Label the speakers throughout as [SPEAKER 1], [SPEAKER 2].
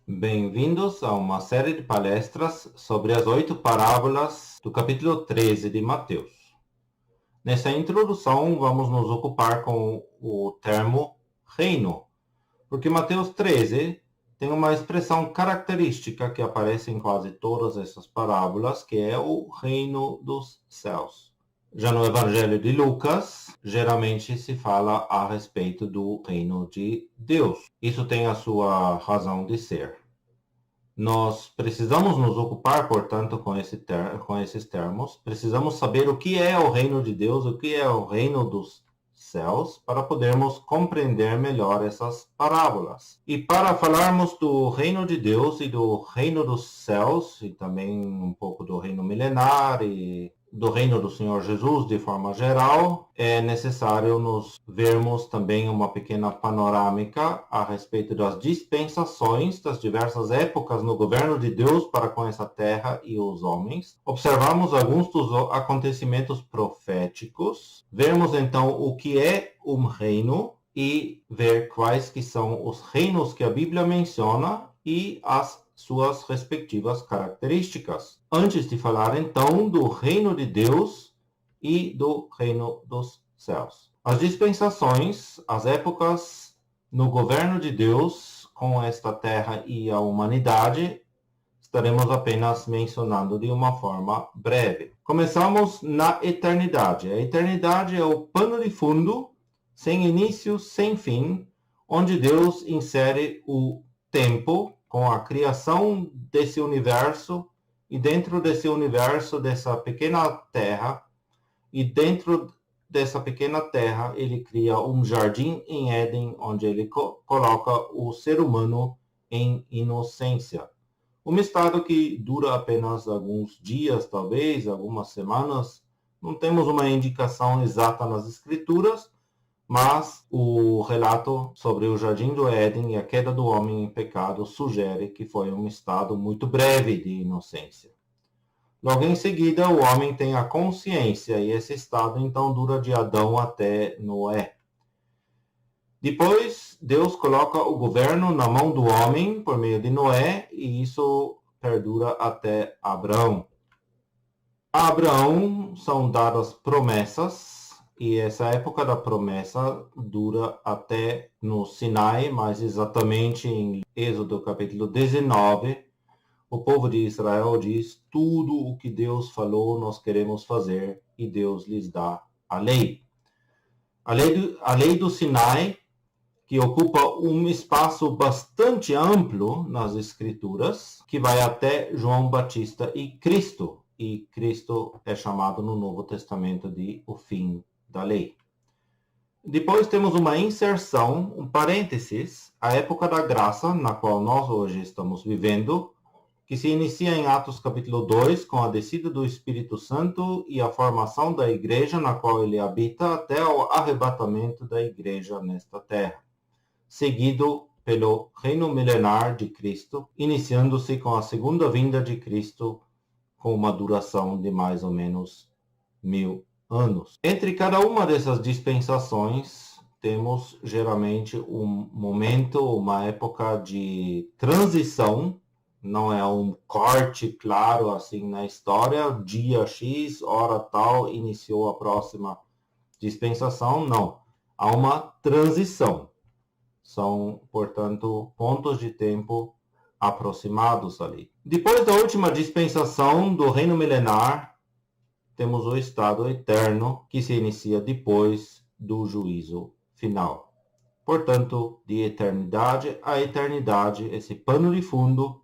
[SPEAKER 1] Bem-vindos a uma série de palestras sobre as 8 parábolas do capítulo 13 de Mateus. Nessa introdução, vamos nos ocupar com o termo reino, porque Mateus 13 tem uma expressão característica que aparece em quase todas essas parábolas, que é o reino dos céus. Já no Evangelho de Lucas, geralmente se fala a respeito do reino de Deus. Isso tem a sua razão de ser. Nós precisamos nos ocupar, portanto, com esses termos. Precisamos saber o que é o reino de Deus, o que é o reino dos céus, para podermos compreender melhor essas parábolas. E para falarmos do reino de Deus e do reino dos céus, e também um pouco do reino milenar e do reino do Senhor Jesus de forma geral, é necessário nos vermos também uma pequena panorâmica a respeito das dispensações das diversas épocas no governo de Deus para com essa terra e os homens. Observamos alguns dos acontecimentos proféticos, vermos então o que é um reino e ver quais que são os reinos que a Bíblia menciona e as suas respectivas características. Antes de falar então do reino de Deus e do reino dos céus. As dispensações, as épocas no governo de Deus com esta terra e a humanidade, estaremos apenas mencionando de uma forma breve. Começamos na eternidade. A eternidade é o pano de fundo, sem início, sem fim, onde Deus insere o tempo com a criação desse universo, e dentro desse universo, dessa pequena terra, e dentro dessa pequena terra, ele cria um jardim em Éden, onde ele coloca o ser humano em inocência. Um estado que dura apenas alguns dias, talvez, algumas semanas. Não temos uma indicação exata nas escrituras, mas o relato sobre o Jardim do Éden e a queda do homem em pecado sugere que foi um estado muito breve de inocência. Logo em seguida, o homem tem a consciência, e esse estado então dura de Adão até Noé. Depois, Deus coloca o governo na mão do homem por meio de Noé, e isso perdura até Abraão. A Abraão são dadas promessas, e essa época da promessa dura até no Sinai, mais exatamente em Êxodo capítulo 19, o povo de Israel diz: tudo o que Deus falou nós queremos fazer, e Deus lhes dá a lei. A lei do Sinai, que ocupa um espaço bastante amplo nas escrituras, que vai até João Batista e Cristo é chamado no Novo Testamento de o fim da lei. Depois temos uma inserção, um parênteses, a época da graça, na qual nós hoje estamos vivendo, que se inicia em Atos capítulo 2, com a descida do Espírito Santo e a formação da igreja na qual ele habita até o arrebatamento da igreja nesta terra, seguido pelo reino milenar de Cristo, iniciando-se com a segunda vinda de Cristo, com uma duração de mais ou menos 1000 anos. Entre cada uma dessas dispensações, temos geralmente um momento, uma época de transição. Não é um corte claro assim na história, dia X, hora tal, iniciou a próxima dispensação, não. Há uma transição. São, portanto, pontos de tempo aproximados ali. Depois da última dispensação do reino milenar, temos o estado eterno, que se inicia depois do juízo final. Portanto, de eternidade a eternidade, esse pano de fundo,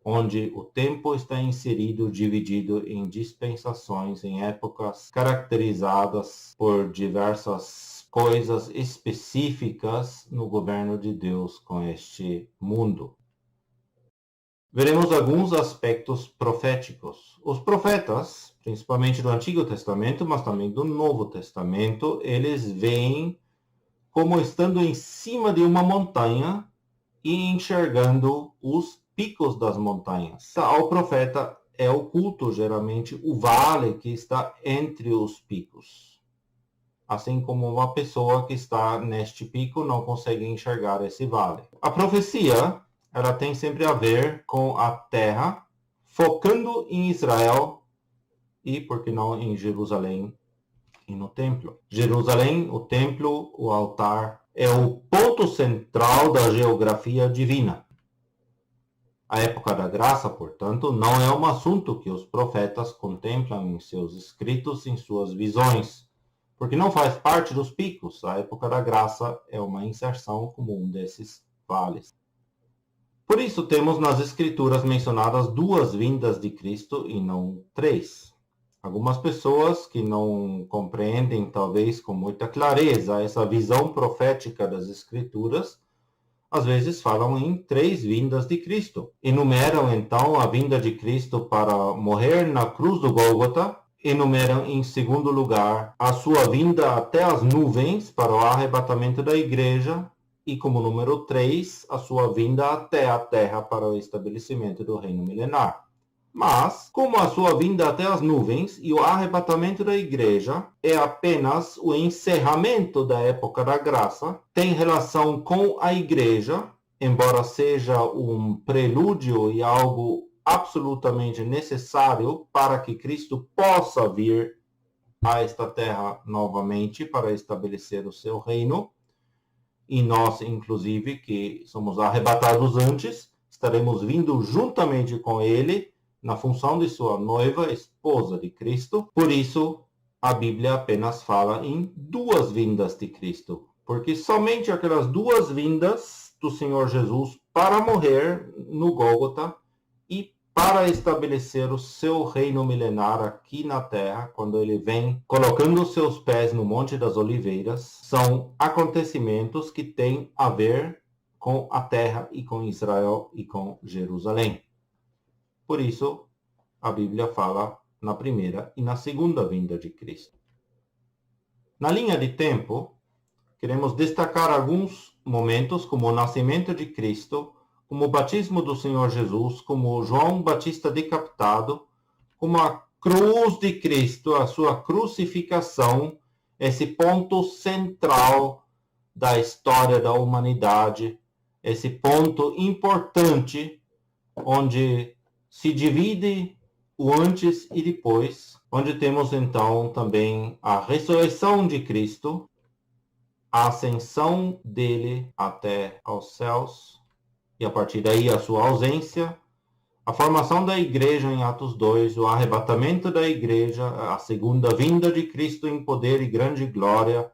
[SPEAKER 1] onde o tempo está inserido, dividido em dispensações, em épocas caracterizadas por diversas coisas específicas no governo de Deus com este mundo. Veremos alguns aspectos proféticos. Os profetas, principalmente do Antigo Testamento, mas também do Novo Testamento, eles veem como estando em cima de uma montanha e enxergando os picos das montanhas. Ao profeta é oculto, geralmente, o vale que está entre os picos. Assim como uma pessoa que está neste pico não consegue enxergar esse vale. A profecia, ela tem sempre a ver com a terra, focando em Israel e, por que não, em Jerusalém e no templo. Jerusalém, o templo, o altar, é o ponto central da geografia divina. A época da graça, portanto, não é um assunto que os profetas contemplam em seus escritos, em suas visões, porque não faz parte dos picos. A época da graça é uma inserção como um desses vales. Por isso temos nas escrituras mencionadas 2 vindas de Cristo e não 3. Algumas pessoas que não compreendem, talvez com muita clareza, essa visão profética das escrituras, às vezes falam em 3 vindas de Cristo. Enumeram então a vinda de Cristo para morrer na cruz do Gólgota. Enumeram em segundo lugar a sua vinda até as nuvens para o arrebatamento da igreja. E como número 3, a sua vinda até a terra para o estabelecimento do reino milenar. Mas, como a sua vinda até as nuvens e o arrebatamento da igreja é apenas o encerramento da época da graça, tem relação com a igreja, embora seja um prelúdio e algo absolutamente necessário para que Cristo possa vir a esta terra novamente para estabelecer o seu reino, e nós, inclusive, que somos arrebatados antes, estaremos vindo juntamente com ele na função de sua noiva, esposa de Cristo. Por isso, a Bíblia apenas fala em 2 vindas de Cristo, porque somente aquelas 2 vindas do Senhor Jesus para morrer no Gólgota e para estabelecer o seu reino milenar aqui na terra, quando ele vem colocando os seus pés no Monte das Oliveiras, são acontecimentos que têm a ver com a terra e com Israel e com Jerusalém. Por isso, a Bíblia fala na primeira e na segunda vinda de Cristo. Na linha de tempo, queremos destacar alguns momentos, como o nascimento de Cristo, como o batismo do Senhor Jesus, como João Batista decapitado, como a cruz de Cristo, a sua crucificação, esse ponto central da história da humanidade, esse ponto importante onde se divide o antes e depois, onde temos então também a ressurreição de Cristo, a ascensão dele até aos céus, e a partir daí a sua ausência, a formação da igreja em Atos 2, o arrebatamento da igreja, a segunda vinda de Cristo em poder e grande glória,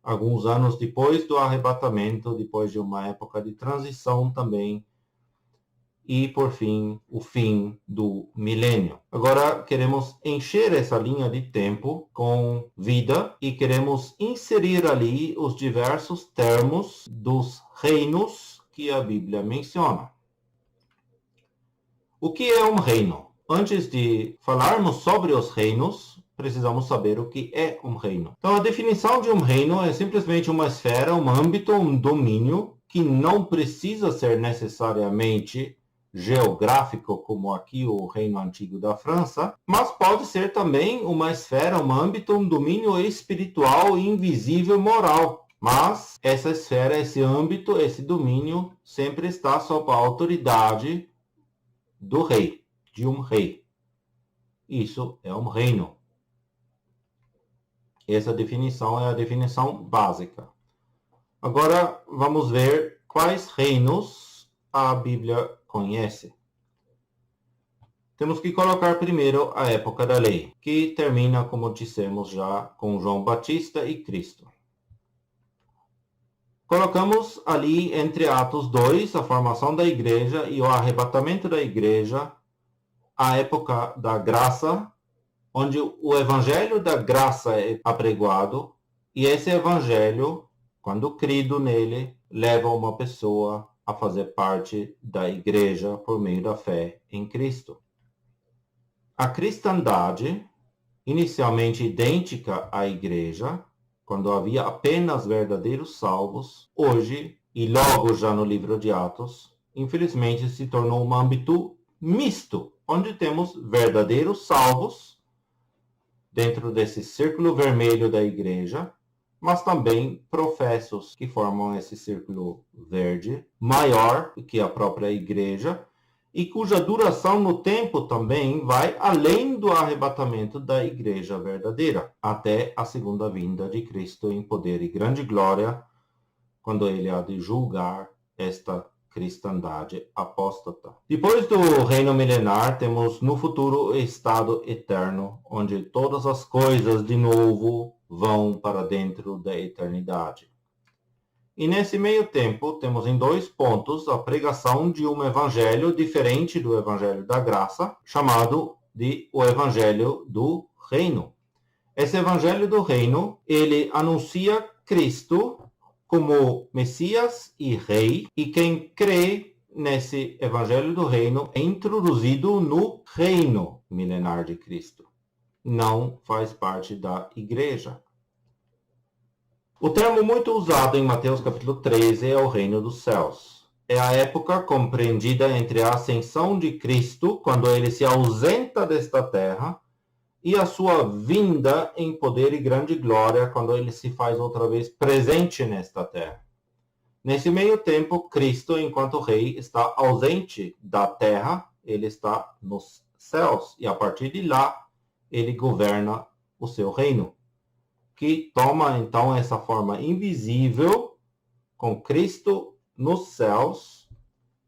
[SPEAKER 1] alguns anos depois do arrebatamento, depois de uma época de transição também, e, por fim, o fim do milênio. Agora, queremos encher essa linha de tempo com vida e queremos inserir ali os diversos termos dos reinos que a Bíblia menciona. O que é um reino? Antes de falarmos sobre os reinos, precisamos saber o que é um reino. Então, a definição de um reino é simplesmente uma esfera, um âmbito, um domínio que não precisa ser necessariamente geográfico, como aqui o Reino Antigo da França, mas pode ser também uma esfera, um âmbito, um domínio espiritual, invisível, moral. Mas essa esfera, esse âmbito, esse domínio sempre está sob a autoridade do rei, de um rei. Isso é um reino. Essa definição é a definição básica. Agora vamos ver quais reinos a Bíblia conhece. Temos que colocar primeiro a época da lei, que termina, como dissemos já, com João Batista e Cristo. Colocamos ali entre Atos 2, a formação da igreja e o arrebatamento da igreja, a época da graça, onde o evangelho da graça é apregoado, e esse evangelho, quando crido nele, leva uma pessoa a fazer parte da igreja por meio da fé em Cristo. A cristandade, inicialmente idêntica à igreja, quando havia apenas verdadeiros salvos, hoje, e logo já no livro de Atos, infelizmente se tornou um âmbito misto, onde temos verdadeiros salvos dentro desse círculo vermelho da igreja, mas também professos que formam esse círculo verde, maior que a própria igreja, e cuja duração no tempo também vai além do arrebatamento da igreja verdadeira, até a segunda vinda de Cristo em poder e grande glória, quando ele há de julgar esta cristandade apóstata. Depois do reino milenar, temos no futuro o estado eterno, onde todas as coisas de novo vão para dentro da eternidade. E nesse meio tempo, temos em 2 pontos a pregação de um evangelho diferente do evangelho da graça, chamado de o evangelho do reino. Esse evangelho do reino, ele anuncia Cristo como Messias e Rei, e quem crê nesse Evangelho do Reino é introduzido no reino milenar de Cristo. Não faz parte da igreja. O termo muito usado em Mateus capítulo 13 é o reino dos céus. É a época compreendida entre a ascensão de Cristo, quando ele se ausenta desta terra, e a sua vinda em poder e grande glória, quando ele se faz outra vez presente nesta terra. Nesse meio tempo, Cristo, enquanto rei, está ausente da terra, ele está nos céus, e a partir de lá, ele governa o seu reino, que toma então essa forma invisível, com Cristo nos céus,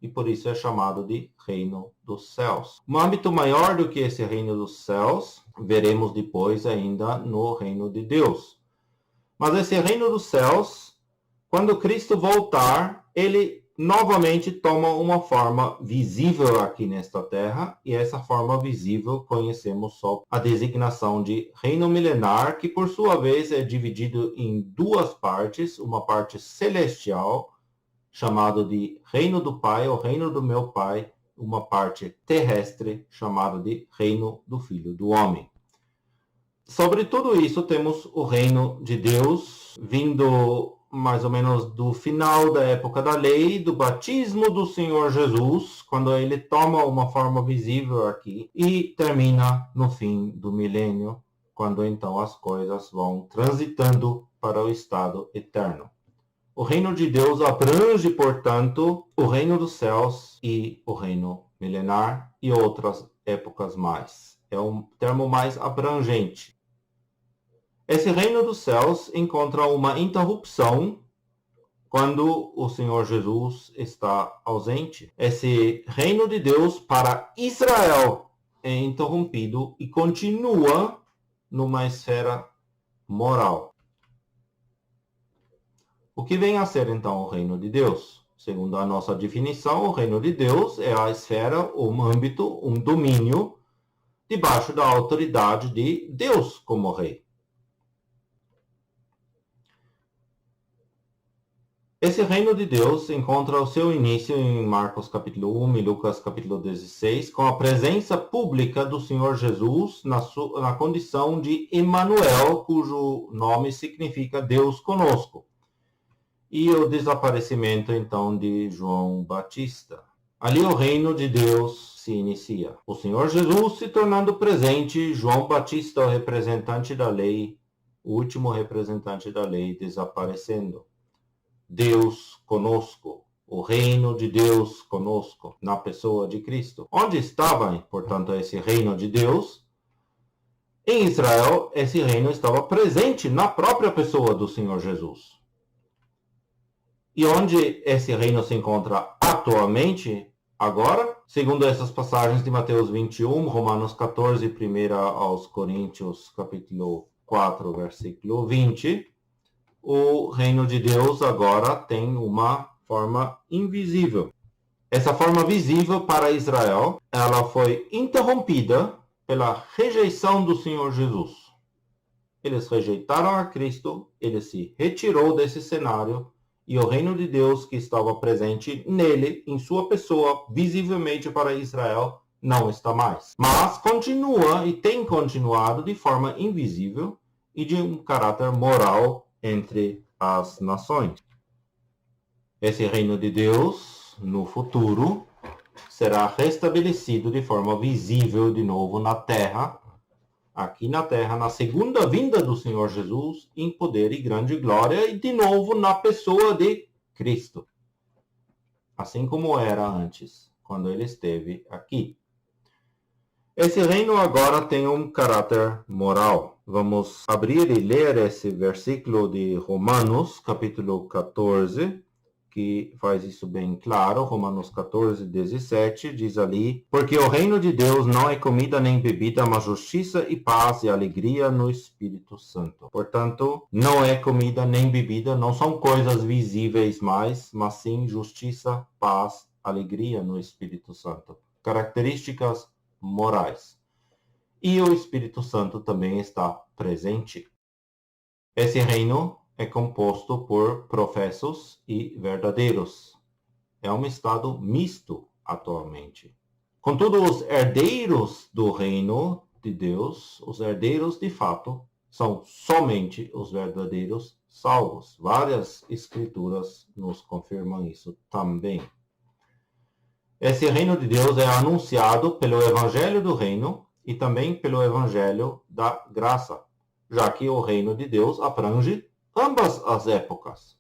[SPEAKER 1] e por isso é chamado de reino dos céus. Um âmbito maior do que esse reino dos céus, veremos depois ainda no reino de Deus. Mas esse reino dos céus, quando Cristo voltar, ele novamente toma uma forma visível aqui nesta terra, e essa forma visível conhecemos só a designação de reino milenar, que por sua vez é dividido em 2 partes, uma parte celestial, chamado de reino do Pai, ou reino do meu Pai, uma parte terrestre, chamada de reino do Filho do Homem. Sobre tudo isso, temos o reino de Deus, vindo mais ou menos do final da época da lei, do batismo do Senhor Jesus, quando ele toma uma forma visível aqui, e termina no fim do milênio, quando então as coisas vão transitando para o estado eterno. O reino de Deus abrange, portanto, o reino dos céus e o reino milenar e outras épocas mais. É um termo mais abrangente. Esse reino dos céus encontra uma interrupção quando o Senhor Jesus está ausente. Esse reino de Deus para Israel é interrompido e continua numa esfera moral. O que vem a ser, então, o reino de Deus? Segundo a nossa definição, o reino de Deus é a esfera, um âmbito, um domínio, debaixo da autoridade de Deus como rei. Esse reino de Deus encontra o seu início em Marcos capítulo 1 e Lucas capítulo 16, com a presença pública do Senhor Jesus na condição de Emanuel, cujo nome significa Deus conosco. E o desaparecimento, então, de João Batista. Ali o reino de Deus se inicia. O Senhor Jesus se tornando presente, João Batista, o representante da lei, o último representante da lei, desaparecendo. Deus conosco, o reino de Deus conosco, na pessoa de Cristo. Onde estava, portanto, esse reino de Deus? Em Israel, esse reino estava presente na própria pessoa do Senhor Jesus. E onde esse reino se encontra atualmente, agora, segundo essas passagens de Mateus 21, Romanos 14, 1 aos Coríntios, capítulo 4, versículo 20, o reino de Deus agora tem uma forma invisível. Essa forma visível para Israel, ela foi interrompida pela rejeição do Senhor Jesus. Eles rejeitaram a Cristo, ele se retirou desse cenário, e o reino de Deus que estava presente nele, em sua pessoa, visivelmente para Israel, não está mais. Mas continua e tem continuado de forma invisível e de um caráter moral entre as nações. Esse reino de Deus, no futuro, será restabelecido de forma visível de novo na terra, aqui na terra, na segunda vinda do Senhor Jesus, em poder e grande glória, e de novo na pessoa de Cristo. Assim como era antes, quando ele esteve aqui. Esse reino agora tem um caráter moral. Vamos abrir e ler esse versículo de Romanos, capítulo 14, que faz isso bem claro. Romanos 14, 17, diz ali: porque o reino de Deus não é comida nem bebida, mas justiça e paz e alegria no Espírito Santo. Portanto, não é comida nem bebida, não são coisas visíveis mais, mas sim justiça, paz, alegria no Espírito Santo. Características morais. E o Espírito Santo também está presente. Esse reino é composto por professos e verdadeiros. É um estado misto atualmente. Contudo, os herdeiros do reino de Deus, os herdeiros de fato, são somente os verdadeiros salvos. Várias escrituras nos confirmam isso também. Esse reino de Deus é anunciado pelo evangelho do reino e também pelo evangelho da graça, já que o reino de Deus abrange ambas as épocas,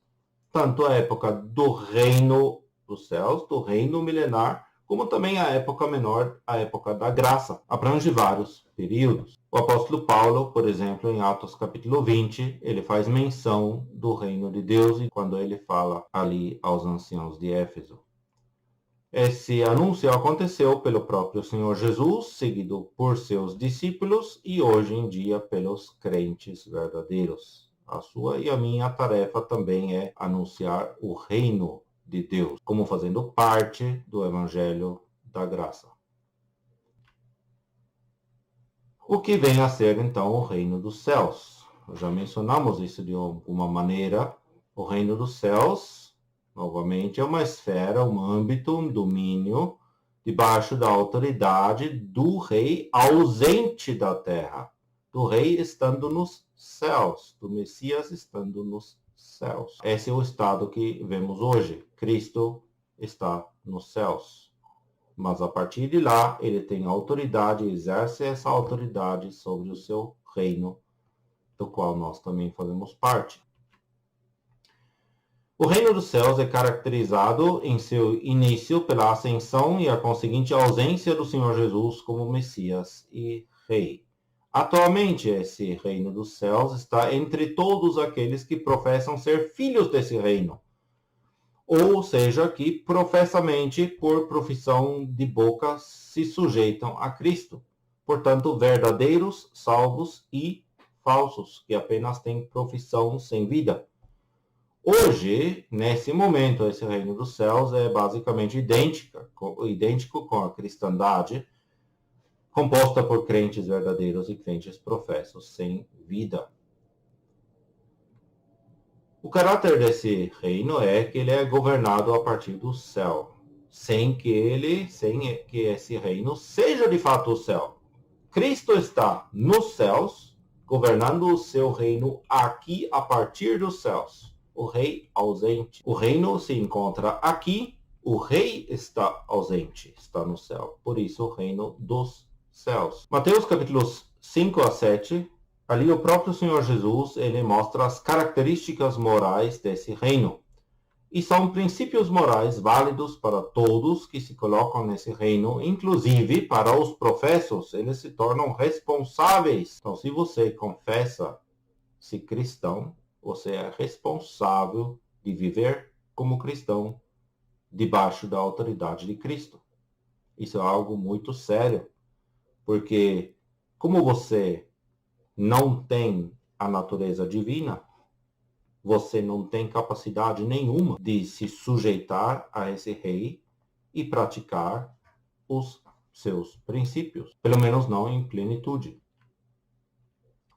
[SPEAKER 1] tanto a época do reino dos céus, do reino milenar, como também a época menor, a época da graça. Abrange vários períodos. O apóstolo Paulo, por exemplo, em Atos capítulo 20, ele faz menção do reino de Deus e quando ele fala ali aos anciãos de Éfeso. Esse anúncio aconteceu pelo próprio Senhor Jesus, seguido por seus discípulos e hoje em dia pelos crentes verdadeiros. A sua e a minha tarefa também é anunciar o reino de Deus, como fazendo parte do Evangelho da Graça. O que vem a ser então o reino dos céus? Já mencionamos isso de alguma maneira. O reino dos céus, novamente, é uma esfera, um âmbito, um domínio debaixo da autoridade do rei ausente da terra, do rei estando nos céus, do Messias estando nos céus. Esse é o estado que vemos hoje. Cristo está nos céus. Mas a partir de lá, ele tem autoridade, exerce essa autoridade sobre o seu reino, do qual nós também fazemos parte. O reino dos céus é caracterizado em seu início pela ascensão e a conseguinte ausência do Senhor Jesus como Messias e Rei. Atualmente, esse reino dos céus está entre todos aqueles que professam ser filhos desse reino, ou seja, que professamente, por profissão de boca, se sujeitam a Cristo. Portanto, verdadeiros, salvos e falsos, que apenas têm profissão sem vida. Hoje, nesse momento, esse reino dos céus é basicamente idêntico com a cristandade, composta por crentes verdadeiros e crentes professos sem vida. O caráter desse reino é que ele é governado a partir do céu, sem que esse reino seja de fato o céu. Cristo está nos céus, governando o seu reino aqui a partir dos céus. O rei ausente. O reino se encontra aqui, o rei está ausente, está no céu. Por isso, o reino dos céus. Mateus capítulos 5 a 7, ali o próprio Senhor Jesus, ele mostra as características morais desse reino. E são princípios morais válidos para todos que se colocam nesse reino, inclusive para os professos, eles se tornam responsáveis. Então, se você confessa-se cristão, você é responsável de viver como cristão debaixo da autoridade de Cristo. Isso é algo muito sério, porque como você não tem a natureza divina, você não tem capacidade nenhuma de se sujeitar a esse rei e praticar os seus princípios, pelo menos não em plenitude.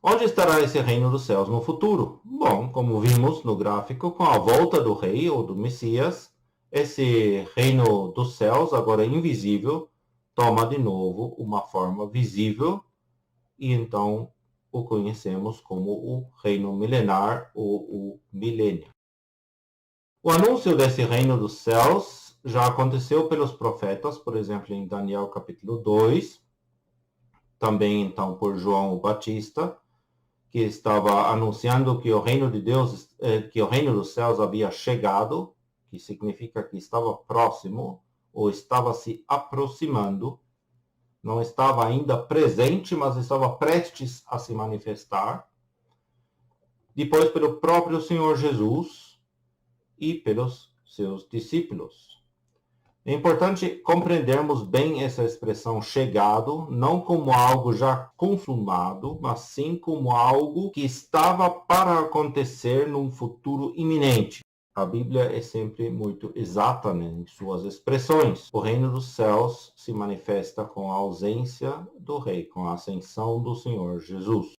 [SPEAKER 1] Onde estará esse reino dos céus no futuro? Bom, como vimos no gráfico, com a volta do rei ou do Messias, esse reino dos céus, agora invisível, toma de novo uma forma visível e então o conhecemos como o reino milenar ou o milênio. O anúncio desse reino dos céus já aconteceu pelos profetas, por exemplo, em Daniel capítulo 2, também então por João o Batista, que estava anunciando que o reino de Deus, que o reino dos céus havia chegado, que significa que estava próximo ou estava se aproximando. Não estava ainda presente, mas estava prestes a se manifestar. Depois pelo próprio Senhor Jesus e pelos seus discípulos. É importante compreendermos bem essa expressão chegado, não como algo já consumado, mas sim como algo que estava para acontecer num futuro iminente. A Bíblia é sempre muito exata, né, em suas expressões. O reino dos céus se manifesta com a ausência do rei, com a ascensão do Senhor Jesus.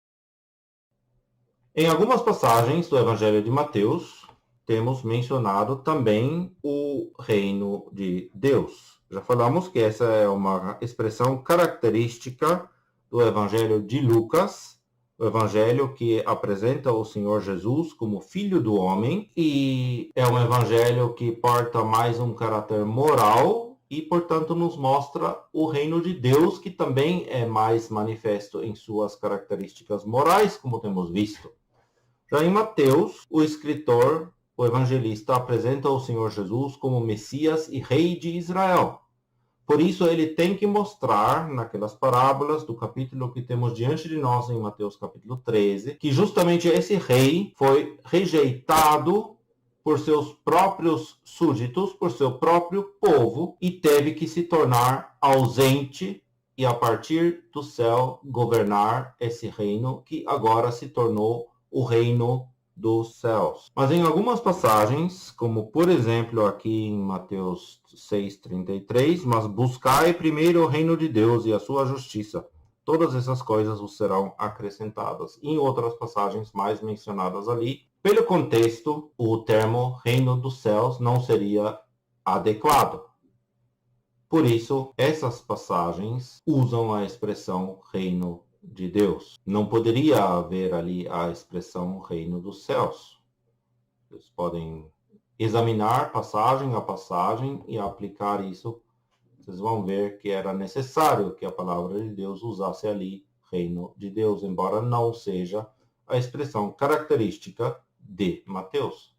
[SPEAKER 1] Em algumas passagens do Evangelho de Mateus, temos mencionado também o reino de Deus. Já falamos que essa é uma expressão característica do Evangelho de Lucas, o Evangelho que apresenta o Senhor Jesus como Filho do Homem, e é um Evangelho que porta mais um caráter moral e, portanto, nos mostra o reino de Deus, que também é mais manifesto em suas características morais, como temos visto. Já em Mateus, o escritor, o evangelista, apresenta o Senhor Jesus como Messias e Rei de Israel. Por isso, ele tem que mostrar, naquelas parábolas do capítulo que temos diante de nós em Mateus capítulo 13, que justamente esse rei foi rejeitado por seus próprios súditos, por seu próprio povo, e teve que se tornar ausente e, a partir do céu, governar esse reino que agora se tornou o reino dos céus. Mas em algumas passagens, como por exemplo aqui em Mateus 6:33, mas buscai primeiro o reino de Deus e a sua justiça. Todas essas coisas vos serão acrescentadas. Em outras passagens mais mencionadas ali, pelo contexto, o termo reino dos céus não seria adequado. Por isso, essas passagens usam a expressão reino de Deus. Não poderia haver ali a expressão reino dos céus. Vocês podem examinar passagem a passagem e aplicar isso. Vocês vão ver que era necessário que a palavra de Deus usasse ali reino de Deus, embora não seja a expressão característica de Mateus.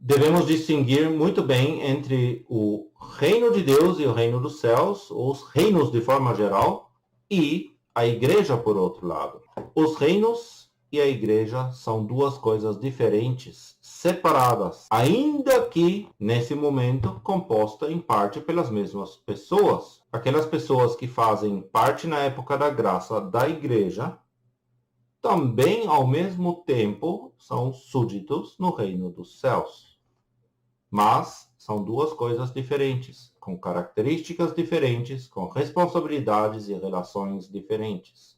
[SPEAKER 1] Devemos distinguir muito bem entre o reino de Deus e o reino dos céus, os reinos de forma geral, e a igreja, por outro lado. Os reinos e a igreja são duas coisas diferentes, separadas, ainda que, nesse momento, composta em parte pelas mesmas pessoas. Aquelas pessoas que fazem parte na época da graça da igreja, também, ao mesmo tempo, são súditos no reino dos céus. Mas são duas coisas diferentes, com características diferentes, com responsabilidades e relações diferentes.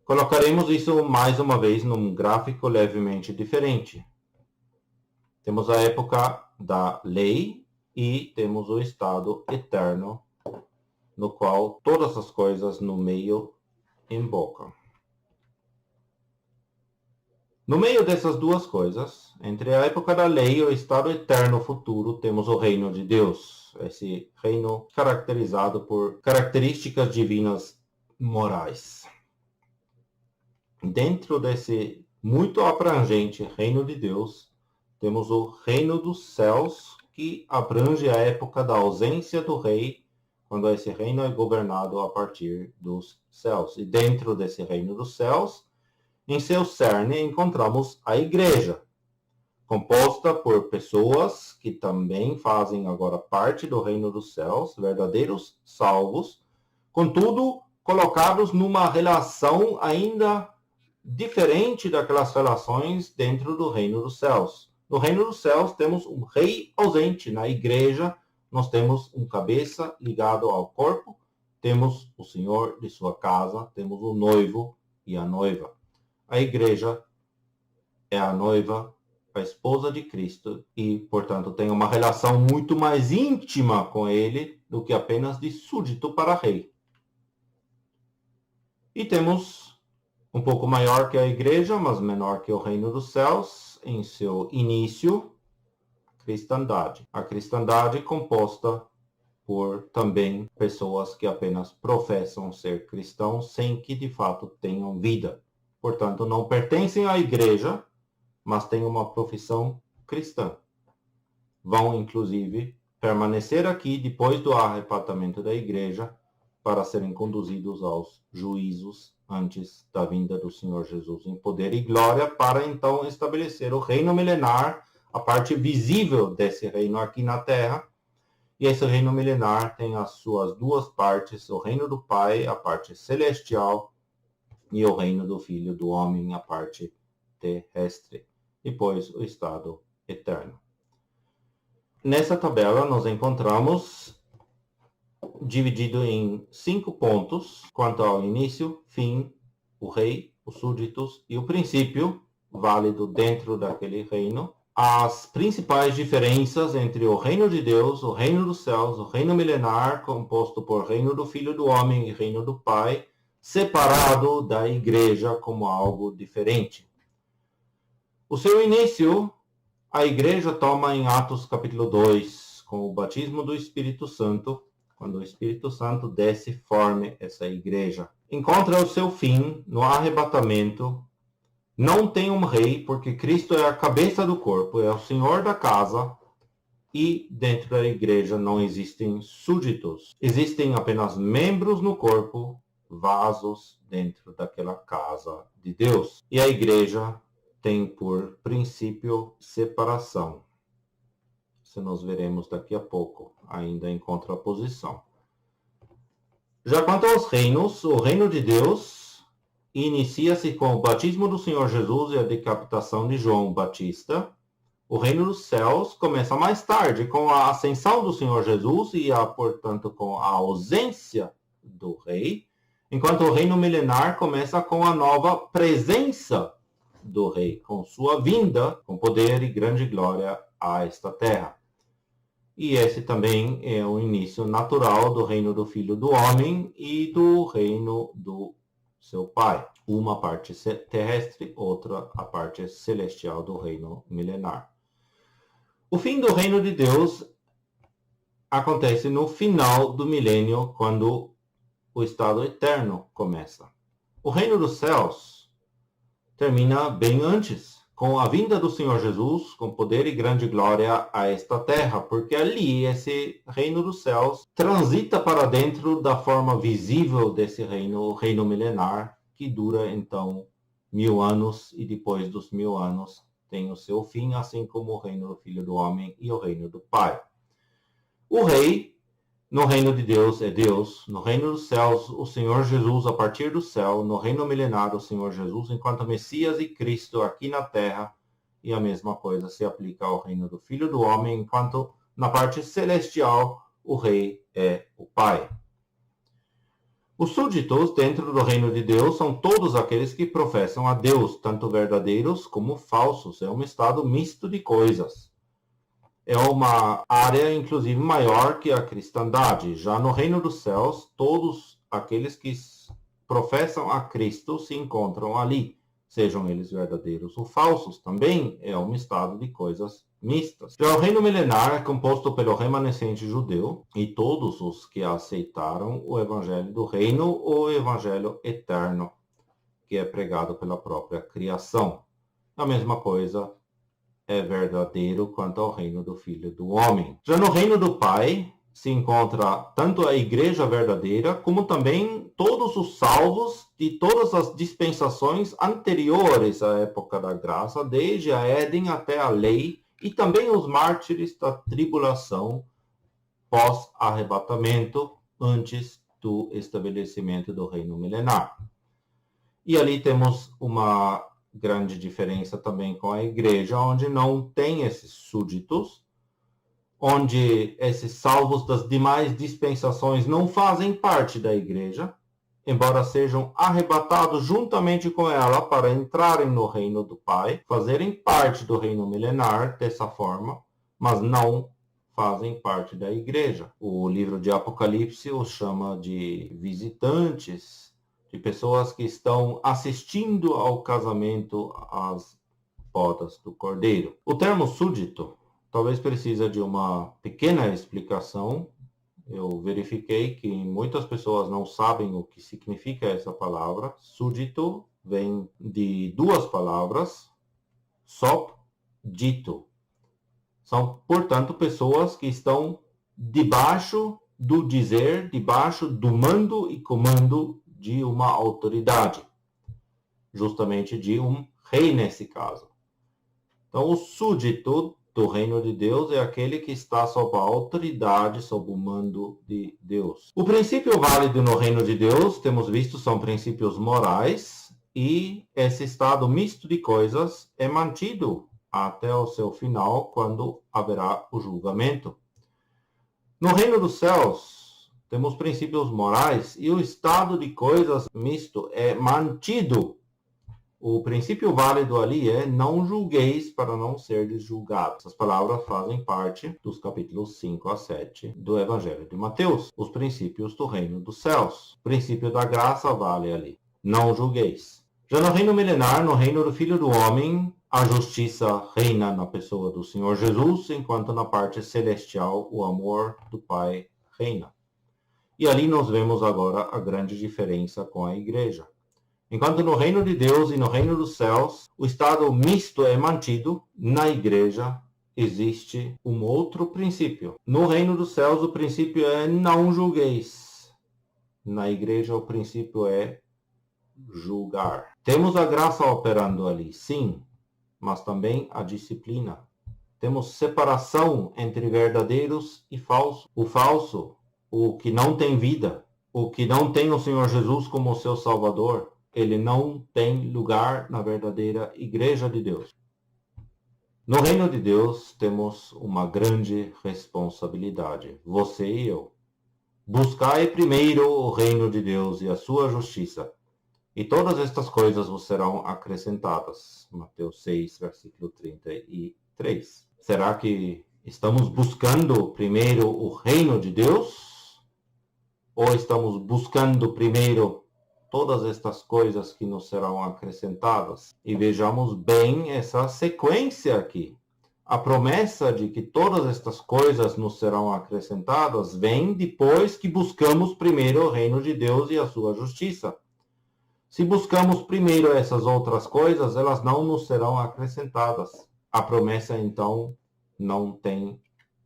[SPEAKER 1] Colocaremos isso mais uma vez num gráfico levemente diferente. Temos a época da lei e temos o estado eterno, no qual todas as coisas no meio embocam. No meio dessas duas coisas, entre a época da lei e o estado eterno futuro, temos o reino de Deus. Esse reino caracterizado por características divinas morais. Dentro desse muito abrangente reino de Deus, temos o reino dos céus, que abrange a época da ausência do rei, quando esse reino é governado a partir dos céus. E dentro desse reino dos céus, em seu cerne, encontramos a igreja, composta por pessoas que também fazem agora parte do reino dos céus, verdadeiros salvos, contudo, colocados numa relação ainda diferente daquelas relações dentro do reino dos céus. No reino dos céus, temos um rei ausente. Na igreja, nós temos um cabeça ligado ao corpo, temos o Senhor de sua casa, temos o noivo e a noiva. A igreja é a noiva, a esposa de Cristo, e, portanto, tem uma relação muito mais íntima com ele do que apenas de súdito para rei. E temos um pouco maior que a igreja, mas menor que o reino dos céus, em seu início, a cristandade. A cristandade composta por também pessoas que apenas professam ser cristãos sem que de fato tenham vida. Portanto, não pertencem à igreja, mas têm uma profissão cristã. Vão, inclusive, permanecer aqui depois do arrebatamento da igreja para serem conduzidos aos juízos antes da vinda do Senhor Jesus em poder e glória, para então estabelecer o reino milenar, a parte visível desse reino aqui na terra. E esse reino milenar tem as suas duas partes, o reino do Pai, a parte celestial, e o reino do Filho do Homem, a parte terrestre. Depois, o estado eterno. Nessa tabela, nós encontramos dividido em 5 pontos, quanto ao início, fim, o rei, os súditos e o princípio, válido dentro daquele reino. As principais diferenças entre o reino de Deus, o reino dos céus, o reino milenar, composto por reino do Filho do Homem e reino do Pai, separado da igreja como algo diferente. O seu início, a igreja toma em Atos capítulo 2, com o batismo do Espírito Santo, quando o Espírito Santo desce e forma essa igreja. Encontra o seu fim no arrebatamento. Não tem um rei, porque Cristo é a cabeça do corpo, é o Senhor da casa, e dentro da igreja não existem súditos. Existem apenas membros no corpo, vasos dentro daquela casa de Deus. E a igreja tem por princípio separação. Isso nós veremos daqui a pouco, ainda em contraposição. Já quanto aos reinos, o reino de Deus inicia-se com o batismo do Senhor Jesus e a decapitação de João Batista. O reino dos céus começa mais tarde, com a ascensão do Senhor Jesus e, portanto, com a ausência do rei, enquanto o reino milenar começa com a nova presença do rei, com sua vinda, com poder e grande glória a esta terra. E esse também é o início natural do reino do Filho do Homem e do reino do seu Pai. Uma parte terrestre, outra a parte celestial do reino milenar. O fim do reino de Deus acontece no final do milênio, quando o estado eterno começa. O reino dos céus termina bem antes, com a vinda do Senhor Jesus, com poder e grande glória a esta terra, porque ali esse reino dos céus transita para dentro da forma visível desse reino, o reino milenar, que dura então 1000 anos, e depois dos 1000 anos tem o seu fim, assim como o reino do Filho do Homem e o reino do Pai. O rei no reino de Deus é Deus, no reino dos céus o Senhor Jesus a partir do céu, no reino milenar o Senhor Jesus enquanto Messias e Cristo aqui na terra, e a mesma coisa se aplica ao reino do Filho do Homem, enquanto na parte celestial o rei é o Pai. Os súditos dentro do reino de Deus são todos aqueles que professam a Deus, tanto verdadeiros como falsos. É um estado misto de coisas. É uma área, inclusive, maior que a cristandade. Já no reino dos céus, todos aqueles que professam a Cristo se encontram ali, sejam eles verdadeiros ou falsos. Também é um estado de coisas mistas. Já o reino milenar é composto pelo remanescente judeu e todos os que aceitaram o evangelho do reino ou o evangelho eterno, que é pregado pela própria criação. A mesma coisa é verdadeiro quanto ao reino do Filho do Homem. Já no reino do Pai se encontra tanto a igreja verdadeira, como também todos os salvos de todas as dispensações anteriores à época da graça, desde a Éden até a lei, e também os mártires da tribulação pós-arrebatamento, antes do estabelecimento do reino milenar. E ali temos uma grande diferença também com a igreja, onde não tem esses súditos, onde esses salvos das demais dispensações não fazem parte da igreja, embora sejam arrebatados juntamente com ela para entrarem no reino do Pai, fazerem parte do reino milenar dessa forma, mas não fazem parte da igreja. O livro de Apocalipse os chama de visitantes, de pessoas que estão assistindo ao casamento às bodas do Cordeiro. O termo súdito talvez precisa de uma pequena explicação, Eu verifiquei que muitas pessoas não sabem o que significa essa palavra. Súdito vem de duas palavras, sop, dito. São, portanto, pessoas que estão debaixo do dizer, debaixo do mando e comando de uma autoridade, justamente de um rei nesse caso. Então, o súdito do reino de Deus é aquele que está sob a autoridade, sob o mando de Deus. O princípio válido no reino de Deus, temos visto, são princípios morais, e esse estado misto de coisas é mantido até o seu final, quando haverá o julgamento. No reino dos céus, temos princípios morais e o estado de coisas misto é mantido. O princípio válido ali é: não julgueis para não seres julgados. Essas palavras fazem parte dos capítulos 5 a 7 do Evangelho de Mateus. Os princípios do reino dos céus. O princípio da graça vale ali. Não julgueis. Já no reino milenar, no reino do Filho do Homem, a justiça reina na pessoa do Senhor Jesus, enquanto na parte celestial o amor do Pai reina. E ali nós vemos agora a grande diferença com a igreja. Enquanto no reino de Deus e no reino dos céus, o estado misto é mantido, na igreja existe um outro princípio. No reino dos céus, o princípio é: não julgueis. Na igreja, o princípio é julgar. Temos a graça operando ali, sim, mas também a disciplina. Temos separação entre verdadeiros e falsos. O falso, o que não tem vida, o que não tem o Senhor Jesus como seu Salvador, ele não tem lugar na verdadeira igreja de Deus. No reino de Deus, temos uma grande responsabilidade, você e eu. Buscai primeiro o reino de Deus e a sua justiça, e todas estas coisas vos serão acrescentadas. Mateus 6, versículo 33. Será que estamos buscando primeiro o reino de Deus? Ou estamos buscando primeiro todas estas coisas que nos serão acrescentadas? E vejamos bem essa sequência aqui. A promessa de que todas estas coisas nos serão acrescentadas vem depois que buscamos primeiro o reino de Deus e a sua justiça. Se buscamos primeiro essas outras coisas, elas não nos serão acrescentadas. A promessa, então, não tem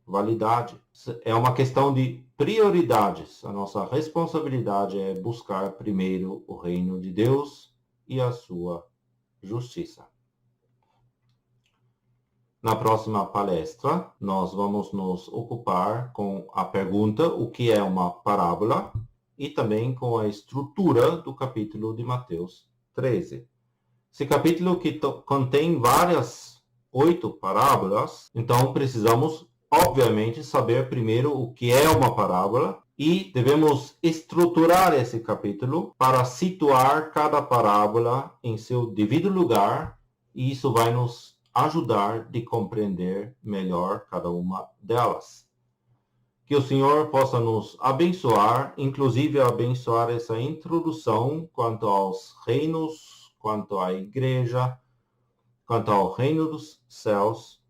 [SPEAKER 1] validade. É uma questão de prioridades. A nossa responsabilidade é buscar primeiro o reino de Deus e a sua justiça. Na próxima palestra, nós vamos nos ocupar com a pergunta: o que é uma parábola? E também com a estrutura do capítulo de Mateus 13. Esse capítulo que contém 8 parábolas, então precisamos, obviamente, saber primeiro o que é uma parábola e devemos estruturar esse capítulo para situar cada parábola em seu devido lugar, e isso vai nos ajudar a compreender melhor cada uma delas. Que o Senhor possa nos abençoar, inclusive abençoar essa introdução quanto aos reinos, quanto à igreja, quanto ao reino dos céus,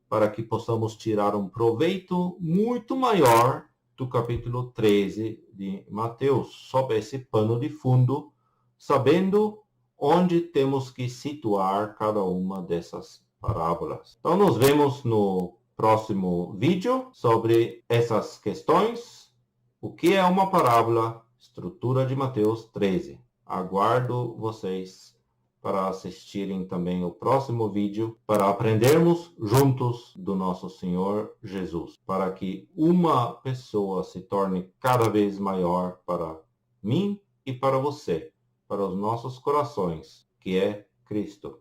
[SPEAKER 1] para que possamos tirar um proveito muito maior do capítulo 13 de Mateus, sob esse pano de fundo, sabendo onde temos que situar cada uma dessas parábolas. Então, nos vemos no próximo vídeo sobre essas questões. O que é uma parábola? Estrutura de Mateus 13. Aguardo vocês para assistirem também o próximo vídeo, para aprendermos juntos do nosso Senhor Jesus, para que uma pessoa se torne cada vez maior para mim e para você, para os nossos corações, que é Cristo.